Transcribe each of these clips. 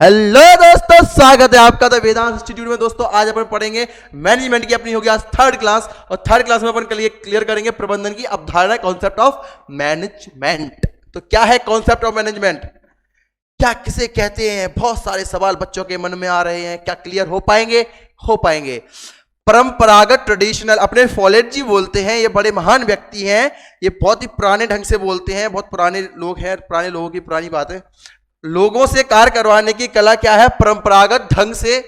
Hello दोस्तों, स्वागत है आपका द वेदांत इंस्टीट्यूट में। दोस्तों आज अपन पढ़ेंगे मैनेजमेंट की, अपनी होगी आज थर्ड क्लास। और थर्ड क्लास में अपन क्लियर करेंगे प्रबंधन की अवधारणा, कॉन्सेप्ट ऑफ मैनेजमेंट। तो क्या है कॉन्सेप्ट ऑफ मैनेजमेंट, क्या किसे कहते हैं? बहुत सारे सवाल बच्चों के मन में आ रहे हैं, क्या क्लियर हो पाएंगे? हो पाएंगे। परंपरागत ट्रेडिशनल, अपने फॉलेट जी बोलते हैं, ये बड़े महान व्यक्ति हैं, ये बहुत ही पुराने ढंग से बोलते हैं, बहुत पुराने लोग हैं, पुराने लोगों की पुरानी बात है। लोगों से कार्य करवाने की कला क्या है? परंपरागत ढंग से।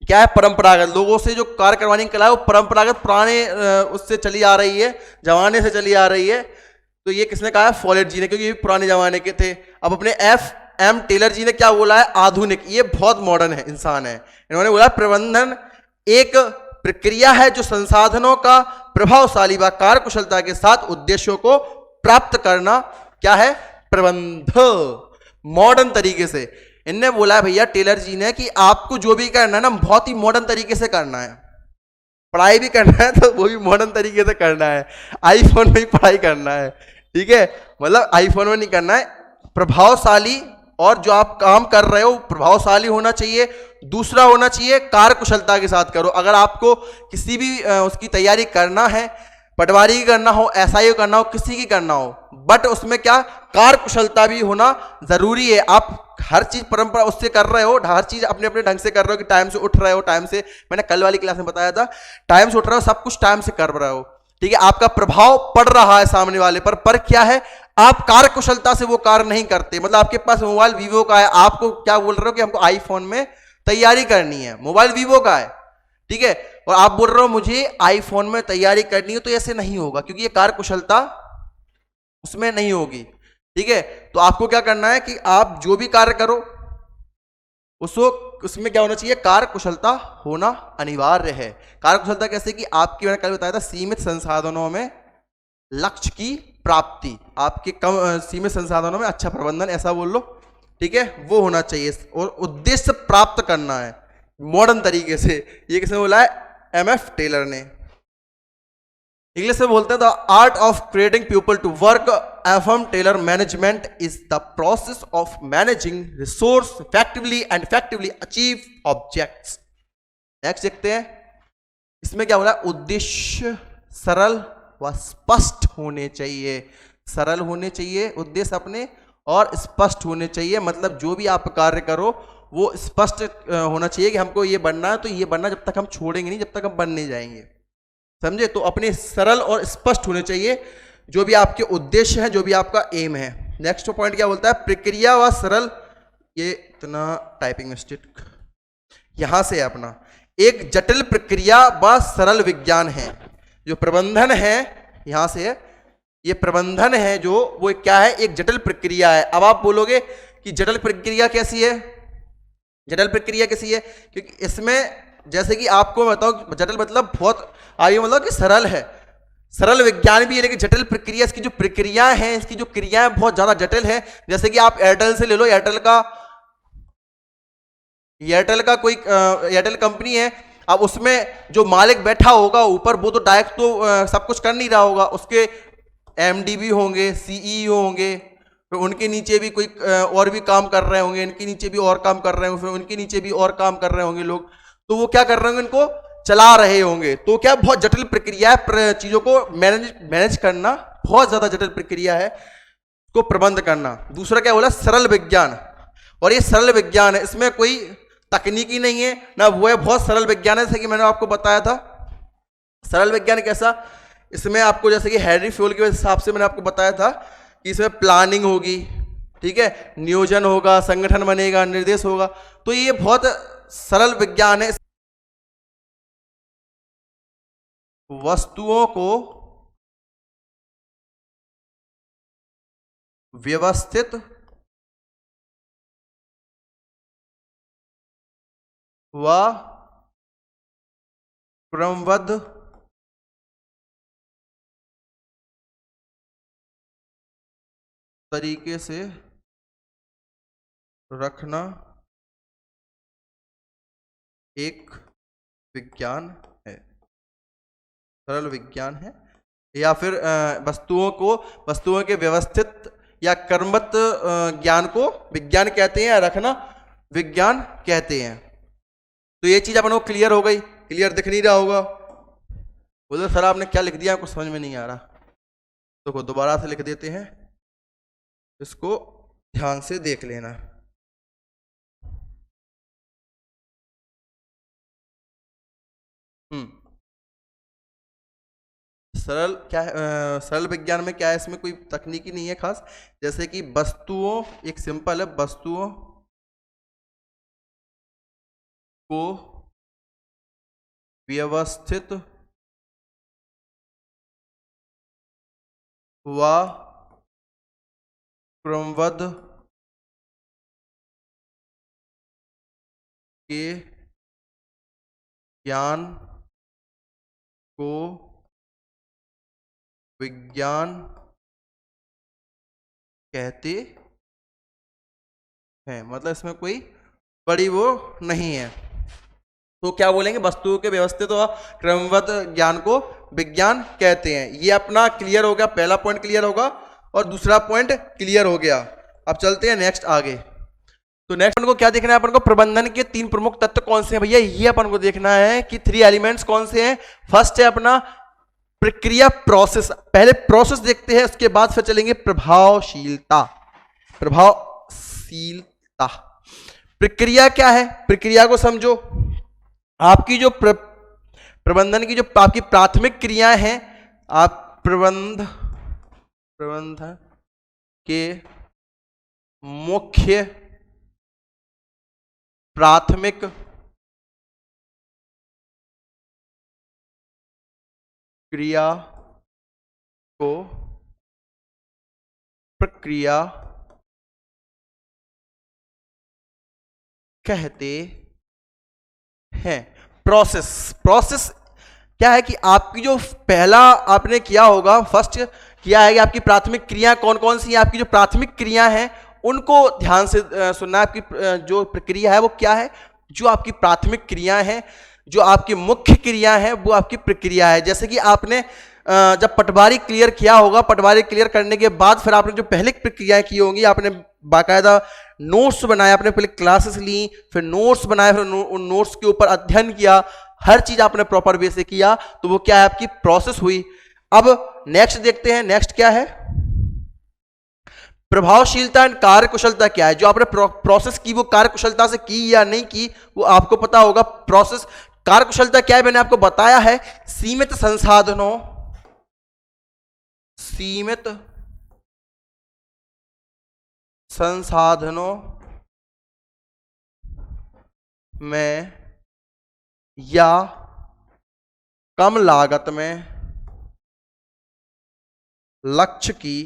क्या है? परंपरागत। लोगों से जो कार्य करवाने की कला है वो परंपरागत, पुराने उससे चली आ रही है, जमाने से चली आ रही है। तो ये किसने कहा है? फॉलेट जी ने, क्योंकि ये पुराने जमाने के थे। अब अपने FM टेलर जी ने क्या बोला है? आधुनिक। ये बहुत मॉडर्न है, इंसान है। इन्होंने बोला प्रबंधन एक प्रक्रिया है जो संसाधनों का प्रभावशाली व कार्यकुशलता के साथ उद्देश्यों को प्राप्त करना क्या है? प्रबंध। मॉडर्न तरीके से इनने बोला है भैया टेलर जी ने कि आपको जो भी करना है ना, बहुत ही मॉडर्न तरीके से करना है। पढ़ाई भी करना है तो वो भी मॉडर्न तरीके से करना है। आईफोन में ही पढ़ाई करना है, ठीक है? मतलब आईफोन में नहीं करना है। प्रभावशाली, और जो आप काम कर रहे हो प्रभावशाली होना चाहिए। दूसरा होना चाहिए कार्यकुशलता के साथ करो। अगर आपको किसी भी उसकी तैयारी करना है, पटवारी की करना हो, SIO करना हो, किसी की करना हो, बट उसमें क्या कार्यकुशलता भी होना जरूरी है। आप हर चीज परंपरा उससे कर रहे हो, हर चीज अपने अपने ढंग से कर रहे हो कि टाइम से उठ रहे हो, टाइम से, मैंने कल वाली क्लास में बताया था, टाइम से उठ रहे हो, सब कुछ टाइम से कर रहे हो, ठीक है? आपका प्रभाव पड़ रहा है सामने वाले पर क्या है? आप कार्यकुशलता से वो कार्य नहीं करते। मतलब आपके पास मोबाइल वीवो का है, आपको क्या बोल रहे हो कि हमको आईफोन में तैयारी करनी है, मोबाइल वीवो का है, ठीक है? और आप बोल रहे हो मुझे आईफोन में तैयारी करनी है, तो ऐसे नहीं होगा, क्योंकि ये कार्यकुशलता उसमें नहीं होगी, ठीक है? तो आपको क्या करना है कि आप जो भी कार्य करो उसमें क्या होना चाहिए? कार्यकुशलता होना अनिवार्य है। कार्यकुशलता कैसे? कि आपकी, मैंने कल बताया था, सीमित संसाधनों में लक्ष्य की प्राप्ति, आपके कम सीमित संसाधनों में अच्छा प्रबंधन, ऐसा बोल लो, ठीक है? वो होना चाहिए, और उद्देश्य प्राप्त करना है मॉडर्न तरीके से। ये किसने बोला है? MF टेलर ने। इंग्लिश में बोलते हैं the art of creating people to work. FM Taylor management is the process of managing resource effectively and effectively achieve objects. Next देखते हैं, इसमें क्या बोला? उद्देश्य सरल व स्पष्ट होने चाहिए। सरल होने चाहिए उद्देश्य अपने, और स्पष्ट होने चाहिए। मतलब जो भी आप कार्य करो वो स्पष्ट होना चाहिए कि हमको ये बनना है, तो ये बनना जब तक हम छोड़ेंगे नहीं, जब तक हम बन नहीं जाएंगे, समझे? तो अपने सरल और स्पष्ट होने चाहिए जो भी आपके उद्देश्य हैं, जो भी आपका एम है। नेक्स्ट पॉइंट क्या बोलता है? प्रक्रिया व सरल, ये इतना टाइपिंग मिस्टेक यहां से है अपना। एक जटिल प्रक्रिया व सरल विज्ञान है। जो प्रबंधन है यहां से है, ये प्रबंधन है जो, वो क्या है? एक जटिल प्रक्रिया है। अब आप बोलोगे कि जटिल प्रक्रिया कैसी है? जटिल प्रक्रिया कैसी है? क्योंकि इसमें जैसे कि आपको बताओ, जटिल मतलब बहुत आगे, मतलब कि सरल है, सरल विज्ञान भी है, लेकिन जटिल प्रक्रिया, इसकी जो प्रक्रियाएं हैं, इसकी जो क्रियाएं बहुत ज्यादा जटिल है। जैसे कि आप एयरटेल से ले लो, एयरटेल का कोई एयरटेल कंपनी है। अब उसमें जो मालिक बैठा होगा ऊपर, वो तो डायरेक्ट तो सब कुछ कर नहीं रहा होगा, उसके MD भी होंगे, CEO होंगे, फिर उनके नीचे भी कोई और भी काम कर रहे होंगे, इनके नीचे भी और काम कर रहे होंगे, फिर उनके नीचे भी और काम कर रहे होंगे लोग। तो वो क्या कर रहे होंगे? इनको चला रहे होंगे। तो क्या बहुत जटिल प्रक्रिया है, चीजों को मैनेज करना बहुत ज्यादा जटिल प्रक्रिया है, को प्रबंध करना। दूसरा क्या बोला? सरल विज्ञान। और ये सरल विज्ञान है, इसमें कोई तकनीकी नहीं है ना, वो है बहुत सरल विज्ञान है। जैसे कि मैंने आपको बताया था, सरल विज्ञान कैसा? इसमें आपको, जैसे कि हेनरी फ्योल के हिसाब से मैंने आपको बताया था कि इसमें प्लानिंग होगी, ठीक है, नियोजन होगा, संगठन बनेगा, निर्देश होगा। तो ये बहुत सरल विज्ञान है। वस्तुओं को व्यवस्थित व क्रमबद्ध तरीके से रखना एक विज्ञान है, सरल विज्ञान है। या फिर वस्तुओं के व्यवस्थित या क्रमबद्ध ज्ञान को विज्ञान कहते हैं, या रखना विज्ञान कहते हैं। तो ये चीज अपन को क्लियर हो गई। क्लियर दिख नहीं रहा होगा, बोले सर आपने क्या लिख दिया, आपको समझ में नहीं आ रहा। तो दोबारा से लिख देते हैं, इसको ध्यान से देख लेना। सरल क्या है, सरल विज्ञान में क्या है, इसमें कोई तकनीकी नहीं है खास। जैसे कि वस्तुओं, एक सिंपल है, वस्तुओं को व्यवस्थित व क्रमबद्ध के ज्ञान को विज्ञान कहते हैं। मतलब इसमें कोई बड़ी वो नहीं है। तो क्या बोलेंगे, वस्तुओं के व्यवस्थित और क्रमबद्ध ज्ञान को विज्ञान कहते हैं। ये अपना क्लियर हो गया, पहला पॉइंट क्लियर होगा और दूसरा पॉइंट क्लियर हो गया। अब चलते हैं नेक्स्ट आगे। तो नेक्स्ट अपन को क्या देखना है, अपन को प्रबंधन के 3 प्रमुख तत्व कौन से हैं भैया, ये अपन को देखना है कि 3 एलिमेंट्स कौन से हैं। फर्स्ट है अपना प्रक्रिया, प्रोसेस। पहले प्रोसेस देखते हैं, उसके बाद फिर चलेंगे प्रभावशीलता। प्रभावशीलता, प्रक्रिया क्या है, प्रक्रिया को समझो। आपकी जो प्रबंधन की जो आपकी प्राथमिक क्रियाएं हैं, आप प्रबंधन के मुख्य प्राथमिक क्रिया को प्रक्रिया कहते हैं। प्रोसेस क्या है कि आपकी जो पहला आपने किया होगा, फर्स्ट किया है कि आपकी प्राथमिक क्रिया कौन कौन सी है। आपकी जो प्राथमिक क्रिया है उनको ध्यान से सुनना। आपकी जो प्रक्रिया है वो क्या है, जो आपकी प्राथमिक क्रिया है। जो आपकी मुख्य क्रिया है वो आपकी प्रक्रिया है। जैसे कि आपने जब पटवारी क्लियर किया होगा, पटवारी क्लियर करने के बाद फिर आपने जो पहले प्रक्रियाएं की होंगी, आपने बाकायदा नोट्स बनाया, आपने पहले क्लासेस ली, फिर नोट्स बनाए, फिर उन नोट्स के ऊपर अध्ययन किया, हर चीज आपने प्रॉपर वे से किया, तो वो क्या है, आपकी प्रोसेस हुई। अब नेक्स्ट देखते हैं, नेक्स्ट क्या है, प्रभावशीलता एंड कार्यकुशलता क्या है। जो आपने प्रोसेस की वो कार्यकुशलता से की या नहीं की वो आपको पता होगा। प्रोसेस कार्यकुशलता क्या है, मैंने आपको बताया है, सीमित संसाधनों में या कम लागत में लक्ष्य की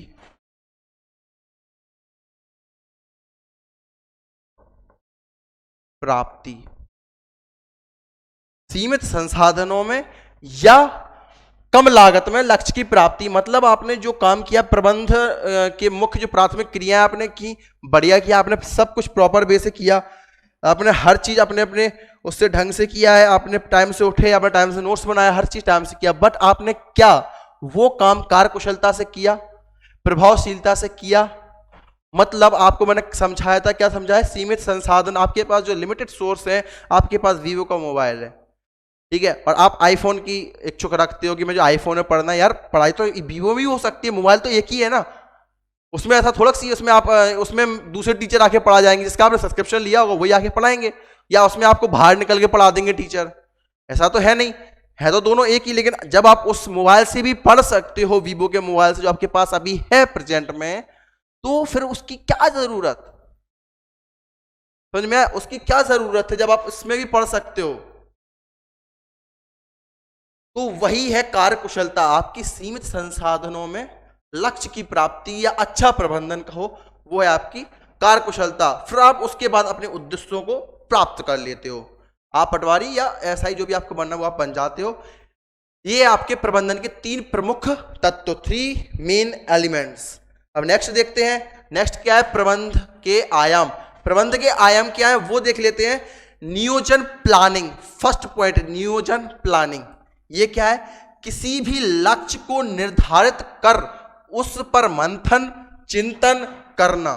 प्राप्ति। सीमित संसाधनों में या कम लागत में लक्ष्य की प्राप्ति, मतलब आपने जो काम किया, प्रबंध के मुख्य जो प्राथमिक क्रियाएं आपने की, बढ़िया किया, आपने सब कुछ प्रॉपर वे से किया, आपने हर चीज अपने अपने उससे ढंग से किया है, आपने टाइम से उठे, आपने टाइम से नोट्स बनाया, हर चीज टाइम से किया, बट आपने क्या वो काम कार्यकुशलता से किया, प्रभावशीलता से किया। मतलब आपको मैंने समझाया था, क्या समझाया, सीमित संसाधन, आपके पास जो लिमिटेड सोर्स है, आपके पास वीवो का मोबाइल है, ठीक है, और आप आईफोन की इच्छुक रखते हो कि मुझे आईफोन में पढ़ना है। यार पढ़ाई तो वीवो भी हो सकती है, मोबाइल तो एक ही है ना, उसमें ऐसा थोड़ा सी, उसमें आप उसमें दूसरे टीचर आके पढ़ा जाएंगे, जिसका आपने सब्सक्रिप्शन लिया होगा वही आके पढ़ाएंगे, या उसमें आपको बाहर निकल के पढ़ा देंगे टीचर, ऐसा तो है नहीं, है तो दोनों एक ही। लेकिन जब आप उस मोबाइल से भी पढ़ सकते हो, वीवो के मोबाइल से जो आपके पास अभी है प्रेजेंट में, तो फिर उसकी क्या जरूरत, समझ में, उसकी क्या जरूरत है जब आप इसमें भी पढ़ सकते हो। तो वही है कार्यकुशलता, आपकी सीमित संसाधनों में लक्ष्य की प्राप्ति या अच्छा प्रबंधन कहो, वो है आपकी कार्यकुशलता। फिर आप उसके बाद अपने उद्देश्यों को प्राप्त कर लेते हो, आप पटवारी या एसआई जो भी आपको बनना वो आप बन जाते हो। ये आपके प्रबंधन के 3 प्रमुख तत्व, 3 मेन एलिमेंट्स। अब नेक्स्ट देखते हैं, नेक्स्ट क्या है, प्रबंध के आयाम। प्रबंध के आयाम क्या है वो देख लेते हैं। नियोजन, प्लानिंग, फर्स्ट पॉइंट, नियोजन प्लानिंग। ये क्या है, किसी भी लक्ष्य को निर्धारित कर उस पर मंथन चिंतन करना।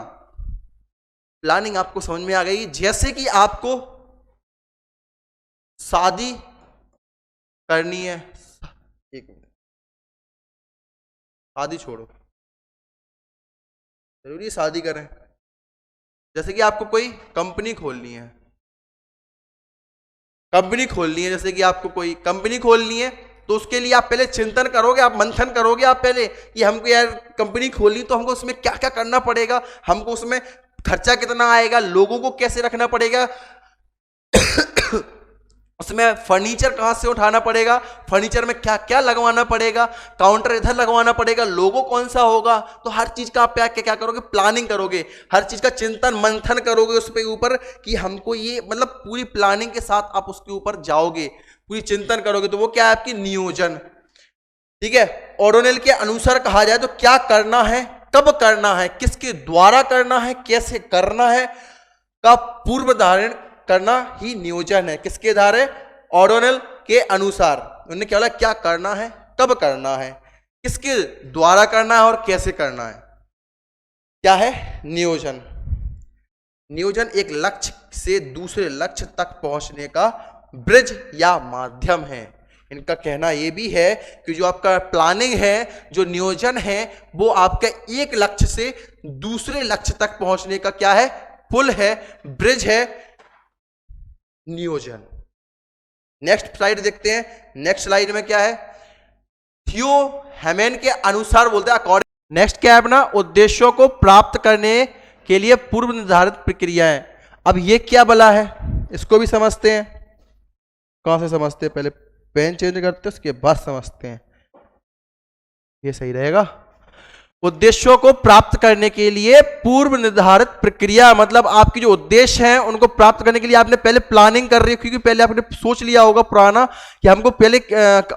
प्लानिंग आपको समझ में आ गई। जैसे कि आपको शादी करनी है, एक मिनट, शादी छोड़ो, जरूरी है शादी करें। जैसे कि आपको कोई कंपनी खोलनी है, जैसे कि आपको कोई कंपनी खोलनी है, तो उसके लिए आप पहले चिंतन करोगे, आप मंथन करोगे, आप पहले कि हमको यार कंपनी खोलनी, तो हमको उसमें क्या क्या करना पड़ेगा, हमको उसमें खर्चा कितना आएगा, लोगों को कैसे रखना पड़ेगा, उसमें फर्नीचर कहां से उठाना पड़ेगा, फर्नीचर में क्या क्या लगवाना पड़ेगा, काउंटर इधर लगवाना पड़ेगा, लोगो कौन सा होगा, तो हर चीज का आप क्या करोगे, प्लानिंग करोगे, हर चीज का चिंतन मंथन करोगे उस पे ऊपर कि हमको ये, मतलब पूरी प्लानिंग के साथ आप उसके ऊपर जाओगे, पूरी चिंतन करोगे, तो वो क्या है आपकी नियोजन। ठीक है, ऑर्डिनल के अनुसार कहा जाए तो क्या करना है, कब करना है, किसके द्वारा करना है, कैसे करना है का पूर्व धारण करना ही नियोजन है। किसके आधार है, ऑर्डिनल के अनुसार। उन्होंने क्या बोला, क्या करना है, कब करना है, किसके द्वारा करना है और कैसे करना है, क्या है नियोजन। नियोजन एक लक्ष्य से दूसरे लक्ष्य तक पहुंचने का ब्रिज या माध्यम है। इनका कहना यह भी है कि जो आपका प्लानिंग है, जो नियोजन है, वो आपका एक लक्ष्य से दूसरे लक्ष्य तक पहुंचने का क्या है, पुल है, ब्रिज है, नियोजन। नेक्स्ट स्लाइड देखते हैं। नेक्स्ट स्लाइड में क्या है, थियो हेमन के अनुसार बोलते हैं अकॉर्डिंग। नेक्स्ट क्या है अपना, उद्देश्यों को प्राप्त करने के लिए पूर्व निर्धारित प्रक्रियाएं। अब ये क्या बला है, इसको भी समझते हैं। कहां से समझते हैं, पहले पेन चेंज करते हैं, उसके बाद समझते हैं, ये सही रहेगा। उद्देश्यों को प्राप्त करने के लिए पूर्व निर्धारित प्रक्रिया, मतलब आपकी जो उद्देश्य हैं उनको प्राप्त करने के लिए आपने पहले प्लानिंग कर रही है, क्योंकि पहले आपने सोच लिया होगा पुराना कि हमको पहले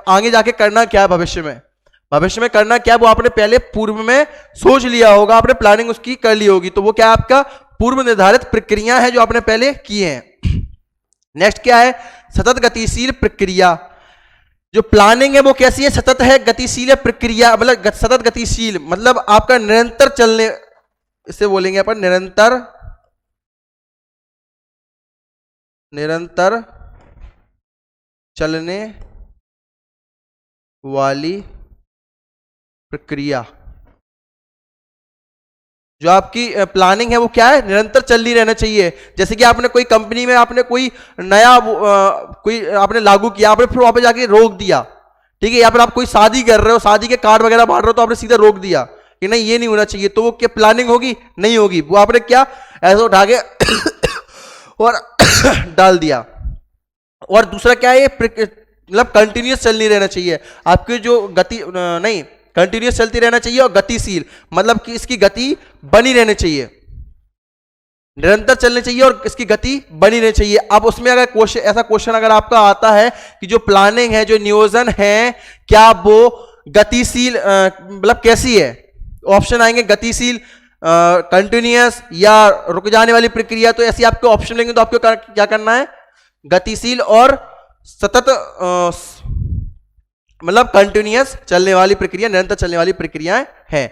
आगे जाके करना क्या है, भविष्य में करना क्या है, वो आपने पहले पूर्व में सोच लिया होगा, आपने प्लानिंग उसकी कर ली होगी, तो वो क्या आपका पूर्व निर्धारित प्रक्रिया है जो आपने पहले की है। नेक्स्ट क्या है, सतत गतिशील प्रक्रिया। जो प्लानिंग है वो कैसी है, सतत है, गतिशील है प्रक्रिया, मतलब सतत गतिशील मतलब आपका निरंतर चलने, इसे बोलेंगे अपन निरंतर चलने वाली प्रक्रिया। जो आपकी प्लानिंग है वो क्या है, निरंतर चलनी रहना चाहिए। जैसे कि आपने कोई कंपनी में आपने कोई नया कोई आपने लागू किया, आपने फिर वहां पे जाके रोक दिया, ठीक है, या फिर आप कोई शादी कर रहे हो, शादी के कार्ड वगैरह बांट रहे हो, तो आपने सीधा रोक दिया कि नहीं ये नहीं होना चाहिए, तो वो क्या प्लानिंग होगी, नहीं होगी। वो आपने क्या ऐसा उठा के और डाल दिया। और दूसरा क्या है, मतलब कंटिन्यूस चलनी रहना चाहिए आपकी जो गति, नहीं कंटिन्यूस चलती रहना चाहिए, और गतिशील मतलब कि इसकी गति बनी रहनी चाहिए, निरंतर चलनी चाहिए और इसकी गति बनी रहनी चाहिए। अब उसमें अगर क्वेश्चन, ऐसा क्वेश्चन अगर आपका आता है कि जो प्लानिंग है, जो नियोजन है, क्या वो गतिशील मतलब कैसी है, ऑप्शन आएंगे गतिशील, कंटिन्यूस या रुक जाने वाली प्रक्रिया। तो ऐसी आपको ऑप्शन लेंगे तो आपको क्या करना है, गतिशील और सतत मतलब कंटिन्यूअस चलने वाली प्रक्रिया, निरंतर चलने वाली प्रक्रियाएं हैं।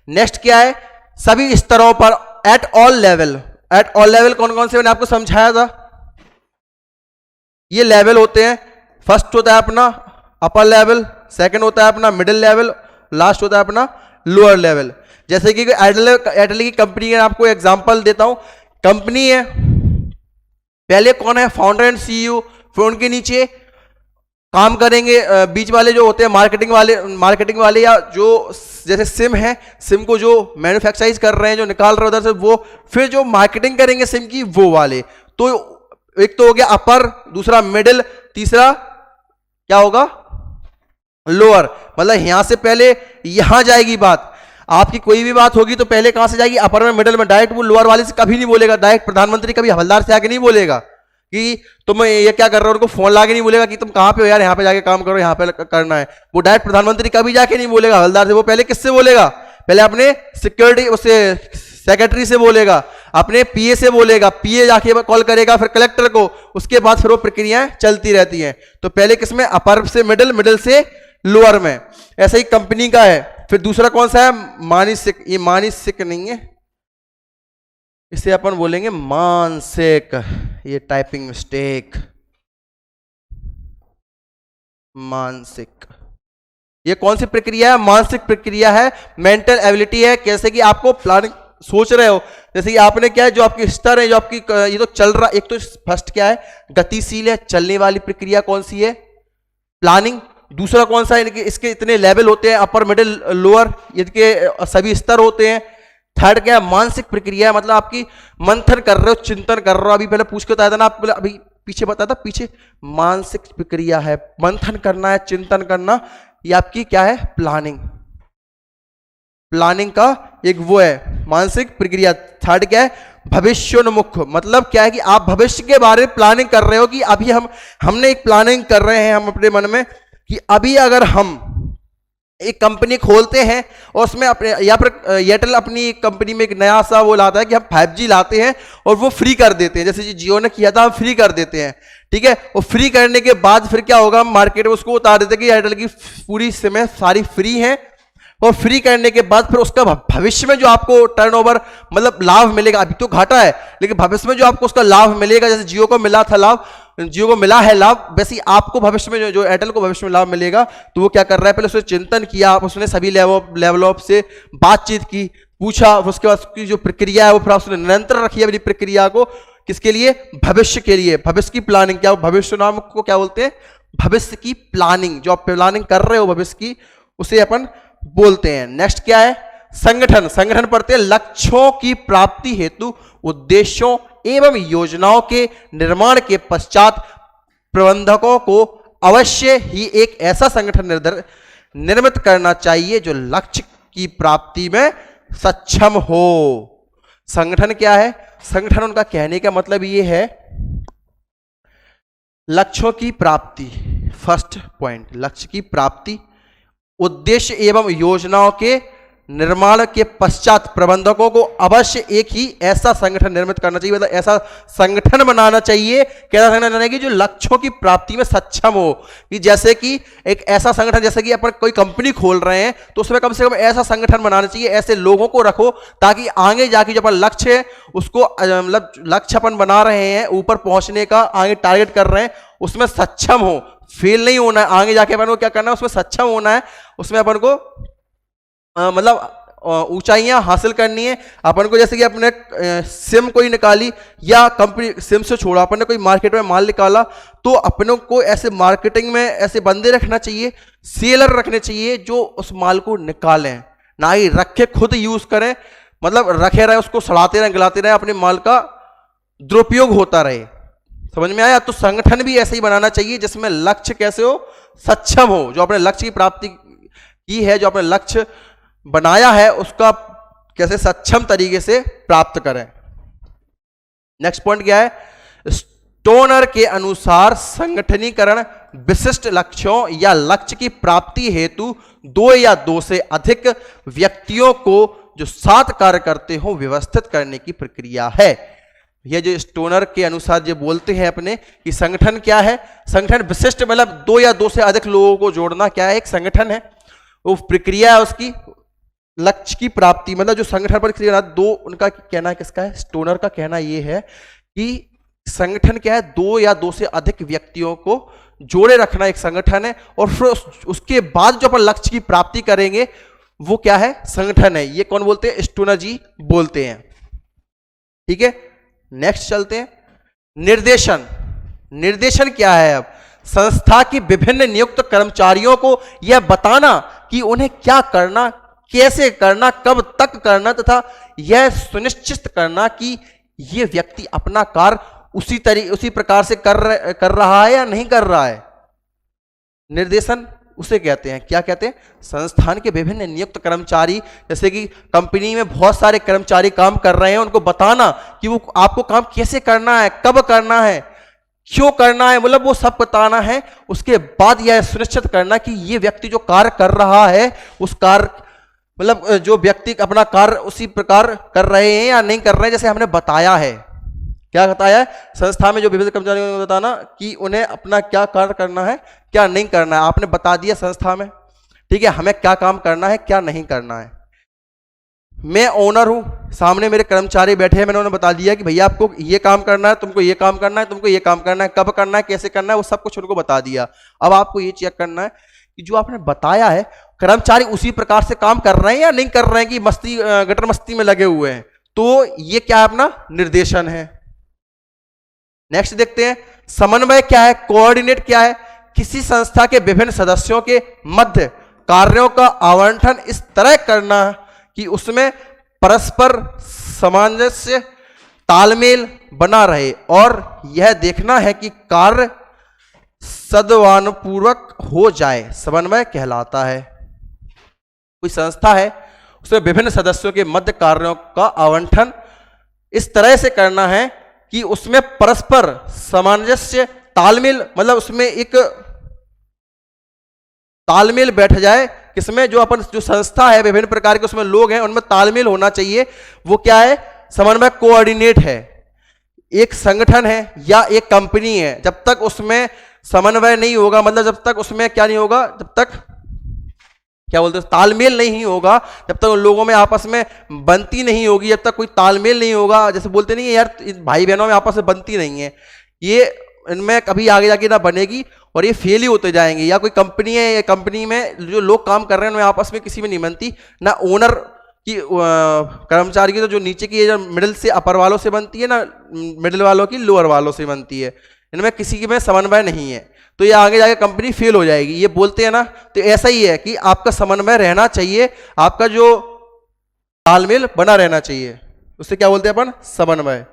नेक्स्ट क्या है, सभी स्तरों पर, at all level. At all level कौन कौन से मैंने आपको समझाया था, ये लेवल होते हैं। फर्स्ट होता है अपना अपर लेवल, सेकंड होता है अपना मिडिल लेवल, लास्ट होता है अपना लोअर लेवल। जैसे कि एयरटेल की कंपनी है, आपको एग्जांपल देता हूं। कंपनी है, पहले कौन है, फाउंडर एंड सीईओ, फिर उनके नीचे काम करेंगे बीच वाले जो होते हैं मार्केटिंग वाले या जो जैसे सिम है, सिम को जो मैन्युफैक्चराइज कर रहे हैं, जो निकाल रहे हैं उधर से, वो फिर जो मार्केटिंग करेंगे सिम की, वो वाले। तो एक तो हो गया अपर, दूसरा मिडिल, तीसरा क्या होगा लोअर। मतलब यहां से पहले यहां जाएगी बात, आपकी कोई भी बात होगी तो पहले कहां से जाएगी, अपर में, मिडिल में, डायरेक्ट वो लोअर वाले से कभी नहीं बोलेगा। डायरेक्ट प्रधानमंत्री कभी हवलदार से आके नहीं बोलेगा कि तुम ये क्या कर रहे हो, उनको फोन ला के नहीं बोलेगा कि तुम कहां पे हो यार, यहाँ पे जाके काम करो, यहाँ पे करना है। वो डायरेक्ट प्रधानमंत्री कभी जाके नहीं बोलेगा हवलदार से, वो पहले किससे बोलेगा, पहले अपने सिक्योरिटी उससे सेक्रेटरी से बोलेगा, अपने पीए से बोलेगा, पीए जाके कॉल करेगा फिर कलेक्टर को, उसके बाद फिर वो प्रक्रियाएं चलती रहती हैं। तो पहले किसमें, अपर से मिडिल, मिडिल से लोअर में। ऐसा ही कंपनी का है। फिर दूसरा कौन सा है, मानसिक, ये मानसिक नहीं है, इसे अपन बोलेंगे मानसिक, ये टाइपिंग मिस्टेक, मानसिक। ये कौन सी प्रक्रिया है? मानसिक प्रक्रिया है, मेंटल एबिलिटी है। कैसे कि आपको प्लानिंग सोच रहे हो, जैसे कि आपने क्या है, जो आपकी स्तर है, जो आपकी ये तो चल रहा, एक तो फर्स्ट क्या है, गतिशील है, चलने वाली प्रक्रिया कौन सी है? प्लानिंग। दूसरा कौन सा है? इसके इतने लेवल होते हैं, अपर मिडिल लोअर, इसके सभी स्तर होते हैं। थर्ड क्या है? मानसिक प्रक्रिया है, मतलब आपकी मंथन कर रहे हो, चिंतन कर रहे हो। अभी पहले पूछ के बताया था ना, आप अभी पीछे बताया था, पीछे मानसिक प्रक्रिया है, मंथन करना है, चिंतन करना, ये आपकी क्या है? प्लानिंग। प्लानिंग का एक वो है मानसिक प्रक्रिया। थर्ड क्या है? भविष्योन्मुख, मतलब क्या है कि आप भविष्य के बारे में प्लानिंग कर रहे हो कि अभी हमने एक प्लानिंग कर रहे हैं हम अपने मन में कि अभी अगर हम एक कंपनी खोलते हैं और उसमें अपने, या फिर एयरटेल अपनी कंपनी में एक नया सा वो लाता है कि हम 5G लाते हैं और वो फ्री कर देते हैं, जैसे जियो ने किया था, हम फ्री कर देते हैं, ठीक है। और फ्री करने के बाद फिर क्या होगा, हम मार्केट में उसको उतार देते हैं कि एयरटेल की पूरी सिमें सारी फ्री हैं। और फ्री करने के बाद फिर उसका भविष्य में जो आपको टर्नओवर मतलब लाभ मिलेगा, अभी तो घाटा है, लेकिन भविष्य में जो आपको उसका लाभ मिलेगा, जैसे जियो को मिला था लाभ, जियो को मिला है लाभ, वैसे ही आपको भविष्य में जो एयरटेल को भविष्य में लाभ मिलेगा। तो वो क्या कर रहा है, पहले उसने चिंतन किया, उसने सभी लेवल से बातचीत की, पूछा, उसके बाद उसकी जो प्रक्रिया है वो फिर उसने निरंतर रखी है अपनी प्रक्रिया को, किसके लिए? भविष्य के लिए। भविष्य की प्लानिंग, क्या भविष्य नाम को क्या बोलते हैं? भविष्य की प्लानिंग। जो आप प्लानिंग कर रहे हो भविष्य की, उसे अपन बोलते हैं। नेक्स्ट क्या है? संगठन। संगठन पढ़ते हैं लक्ष्यों की प्राप्ति हेतु उद्देश्यों एवं योजनाओं के निर्माण के पश्चात प्रबंधकों को अवश्य ही एक ऐसा संगठन निर्मित करना चाहिए जो लक्ष्य की प्राप्ति में सक्षम हो। संगठन क्या है? संगठन, उनका कहने का मतलब ये है लक्ष्यों की प्राप्ति, फर्स्ट पॉइंट, लक्ष्य की प्राप्ति, उद्देश्य एवं योजनाओं के निर्माण के पश्चात प्रबंधकों को अवश्य एक ही ऐसा संगठन निर्मित करना चाहिए, मतलब ऐसा संगठन बनाना चाहिए, कैसा संगठन बनाना चाहिए जो लक्ष्यों की प्राप्ति में सक्षम हो। कि जैसे कि एक ऐसा संगठन, जैसे कि अपन कोई कंपनी खोल रहे हैं तो उसमें कम से कम ऐसा संगठन बनाना चाहिए, ऐसे लोगों को रखो ताकि आगे जाके जो अपन लक्ष्य है उसको, मतलब लक्ष्य अपन बना रहे हैं ऊपर पहुंचने का, आगे टारगेट कर रहे हैं, उसमें सक्षम हो, फेल नहीं होना है, आगे जाके अपन को क्या करना है, उसमें सक्षम होना है, उसमें अपन को मतलब ऊंचाइयां हासिल करनी है अपन को। जैसे कि अपने सिम कोई निकाली या कंपनी, सिम से छोड़ा, अपन ने कोई मार्केट में माल निकाला तो अपनों को ऐसे मार्केटिंग में ऐसे बंदे रखना चाहिए, सेलर रखने चाहिए जो उस माल को निकालें, ना ही रखे खुद यूज करें, मतलब रखे रहे, उसको सड़ाते रहे, गलाते रहे, अपने माल का दुरुपयोग होता रहे। समझ में आया? तो संगठन भी ऐसे ही बनाना चाहिए जिसमें लक्ष्य कैसे हो, सक्षम हो, जो अपने लक्ष्य की प्राप्ति की है, जो अपने लक्ष्य बनाया है उसका कैसे सक्षम तरीके से प्राप्त करें। नेक्स्ट पॉइंट क्या है? स्टोनर के अनुसार संगठनीकरण विशिष्ट लक्ष्यों या लक्ष्य की प्राप्ति हेतु 2 या 2 से अधिक व्यक्तियों को जो साथ कार्य करते हो व्यवस्थित करने की प्रक्रिया है। यह जो स्टोनर के अनुसार जो बोलते हैं अपने कि संगठन क्या है, संगठन विशिष्ट मतलब 2 या 2 से अधिक लोगों को जोड़ना क्या है, एक संगठन है, वो प्रक्रिया है उसकी लक्ष्य की प्राप्ति, मतलब जो संगठन पर क्रिया, 2, उनका कहना है, किसका है? स्टोनर का कहना यह है कि संगठन क्या है, 2 या 2 से अधिक व्यक्तियों को जोड़े रखना एक संगठन है, और फिर उसके बाद जो अपन लक्ष्य की प्राप्ति करेंगे वो क्या है? संगठन है। ये कौन बोलते हैं? स्टोनर जी बोलते हैं। ठीक है, नेक्स्ट चलते हैं। निर्देशन। निर्देशन क्या है? अब संस्था के विभिन्न नियुक्त कर्मचारियों को यह बताना कि उन्हें क्या करना, कैसे करना, कब तक करना, तथा यह सुनिश्चित करना कि यह व्यक्ति अपना कार्य उसी प्रकार से कर रहा है या नहीं कर रहा है। निर्देशन उसे कहते हैं, क्या कहते हैं? संस्थान के विभिन्न नियुक्त कर्मचारी, जैसे कि कंपनी में बहुत सारे कर्मचारी काम कर रहे हैं, उनको बताना कि वो आपको काम कैसे करना है, कब करना है, क्यों करना है, मतलब वो सब बताना है। उसके बाद यह सुनिश्चित करना कि ये व्यक्ति जो कार्य कर रहा है उस कार्य, मतलब जो व्यक्ति अपना कार्य उसी प्रकार कर रहे हैं या नहीं कर रहे हैं जैसे हमने बताया है। क्या बताया है? संस्था में जो विभिन्न कर्मचारियों को बताना कि उन्हें अपना क्या कार्य करना है, क्या नहीं करना है। आपने बता दिया संस्था में, ठीक है, हमें क्या काम करना है, क्या नहीं करना है। मैं ओनर हूं, सामने मेरे कर्मचारी बैठे हैं, मैंने उन्हें बता दिया कि भैया आपको ये काम करना है, तुमको ये काम करना है, तुमको ये काम करना है, कब करना है, कैसे करना है, वो सब कुछ उनको बता दिया। अब आपको ये चेक करना है कि जो आपने बताया है कर्मचारी उसी प्रकार से काम कर रहे हैं या नहीं कर रहे हैं, कि मस्ती गटर मस्ती में लगे हुए हैं। तो ये क्या है, अपना निर्देशन है। नेक्स्ट देखते हैं समन्वय क्या है, कोऑर्डिनेट क्या है। किसी संस्था के विभिन्न सदस्यों के मध्य कार्यों का आवंटन इस तरह करना कि उसमें परस्पर सामंजस्य तालमेल बना रहे और यह देखना है कि कार्य सद्भावपूर्वक हो जाए, समन्वय कहलाता है। कोई संस्था है, उसमें विभिन्न सदस्यों के मध्य कार्यों का आवंटन इस तरह से करना है कि उसमें परस्पर सामंजस्य तालमेल, मतलब उसमें एक तालमेल बैठ जाए। किसमें, जो संस्था है, विभिन्न प्रकार के उसमें लोग हैं, उनमें तालमेल होना चाहिए। वो क्या है, समन्वय, कोऑर्डिनेट है। एक संगठन है या एक कंपनी है, जब तक उसमें समन्वय नहीं होगा, मतलब जब तक उसमें क्या नहीं होगा, जब तक क्या बोलते हैं, तालमेल नहीं होगा, जब तक उन लोगों में आपस में बनती नहीं होगी, जब तक कोई तालमेल नहीं होगा, जैसे बोलते नहीं है यार भाई बहनों में आपस में बनती नहीं है, ये इनमें कभी आगे जाके ना बनेगी और ये फेल ही होते जाएंगे। या कोई कंपनी है, कंपनी में जो लोग काम कर रहे हैं उनमें आपस में किसी में नहीं बनती, ना ओनर की कर्मचारी की, तो जो नीचे की जो मिडिल से अपर वालों से बनती है, ना मिडिल वालों की लोअर वालों से बनती है, इनमें किसी में समन्वय नहीं है, तो ये आगे जाके कंपनी फेल हो जाएगी। ये बोलते हैं ना, तो ऐसा ही है कि आपका समन्वय रहना चाहिए, आपका जो तालमेल बना रहना चाहिए, उससे क्या बोलते हैं अपन, समन्वय।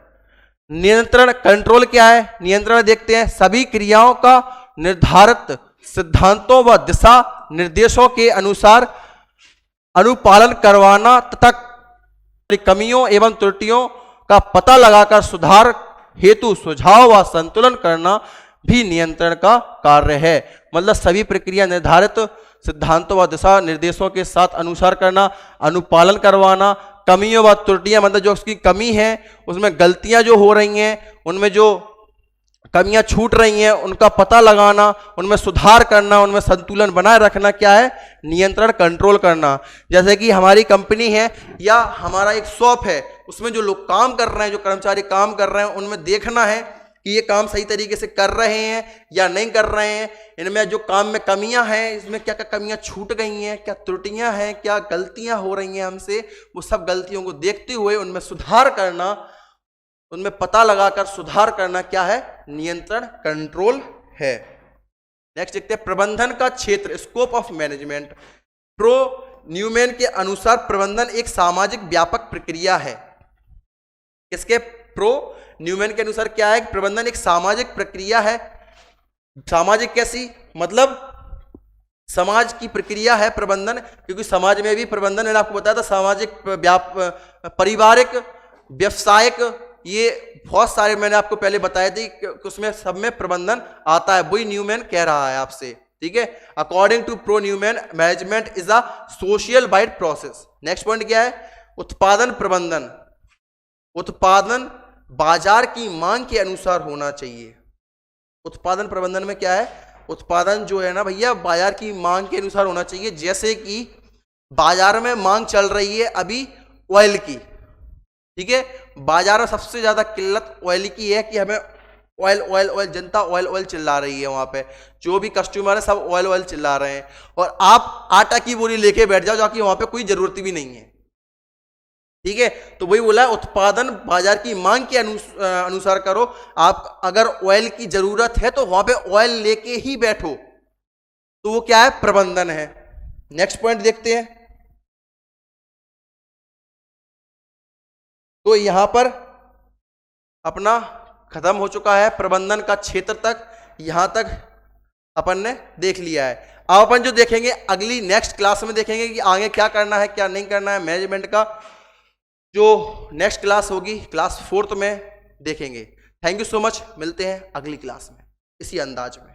नियंत्रण, कंट्रोल क्या है, नियंत्रण देखते हैं सभी क्रियाओं का निर्धारित सिद्धांतों व दिशा निर्देशों के अनुसार अनुपालन करवाना तथा कमियों एवं त्रुटियों का पता लगाकर सुधार हेतु सुझाव व संतुलन करना भी नियंत्रण का कार्य है। मतलब सभी प्रक्रिया निर्धारित सिद्धांतों व दिशा निर्देशों के साथ अनुसार करना, अनुपालन करवाना, कमियों व त्रुटियां, मतलब जो उसकी कमी है, उसमें गलतियां जो हो रही हैं, उनमें जो कमियां छूट रही हैं, उनका पता लगाना, उनमें सुधार करना, उनमें संतुलन बनाए रखना, क्या है, नियंत्रण, कंट्रोल करना। जैसे कि हमारी कंपनी है या हमारा एक शॉप है, उसमें जो लोग काम कर रहे हैं, जो कर्मचारी काम कर रहे हैं, उनमें देखना है कि ये काम सही तरीके से कर रहे हैं या नहीं कर रहे हैं, इनमें जो काम में कमियां हैं, इसमें क्या क्या कमियां छूट गई हैं, क्या त्रुटियां हैं, क्या गलतियां हो रही हैं हमसे, वो सब गलतियों को देखते हुए उनमें सुधार करना, उनमें पता लगाकर सुधार करना, क्या है, नियंत्रण, कंट्रोल है। नेक्स्ट देखते हैं प्रबंधन का क्षेत्र, scope of management. Pro Newman के अनुसार प्रबंधन एक सामाजिक व्यापक प्रक्रिया है। किसके, प्रो न्यूमैन के अनुसार क्या है, प्रबंधन एक सामाजिक प्रक्रिया है। सामाजिक कैसी, मतलब समाज की प्रक्रिया है प्रबंधन, क्योंकि समाज में भी प्रबंधन, मैंने आपको बताया था, सामाजिक, पारिवारिक, व्यवसायिक, ये बहुत सारे मैंने आपको पहले बताए थे कि उसमें सब में प्रबंधन आता है। वही न्यूमैन कह रहा है आपसे, ठीक है। According to pro Newman management is a social wide process. Next point क्या है, उत्पादन प्रबंधन। उत्पादन बाजार की मांग के अनुसार होना चाहिए। उत्पादन प्रबंधन में क्या है, उत्पादन जो है ना भैया, बाजार की मांग के अनुसार होना चाहिए। जैसे कि बाजार में मांग चल रही है अभी ऑयल की, ठीक है, बाजार में सबसे ज्यादा किल्लत ऑयल की है कि हमें ऑयल ऑयल ऑयल, जनता ऑयल ऑयल चिल्ला रही है, वहां पे जो भी कस्टमर है सब ऑयल ऑयल चिल्ला रहे हैं, और आप आटा की बोरी लेके बैठ जाओ जाके, वहां पे कोई जरूरत भी नहीं है, ठीक है। तो वही बोला, उत्पादन बाजार की मांग के अनुसार करो। आप अगर ऑयल की जरूरत है तो वहां पे ऑयल लेके ही बैठो, तो वो क्या है, प्रबंधन है। नेक्स्ट पॉइंट देखते हैं। तो यहां पर अपना खत्म हो चुका है प्रबंधन का क्षेत्र तक, यहां तक अपन ने देख लिया है। अब अपन जो देखेंगे अगली नेक्स्ट क्लास में देखेंगे कि आगे क्या करना है, क्या नहीं करना है। मैनेजमेंट का जो नेक्स्ट क्लास होगी, क्लास 4th में देखेंगे। थैंक यू सो मच, मिलते हैं अगली क्लास में इसी अंदाज में।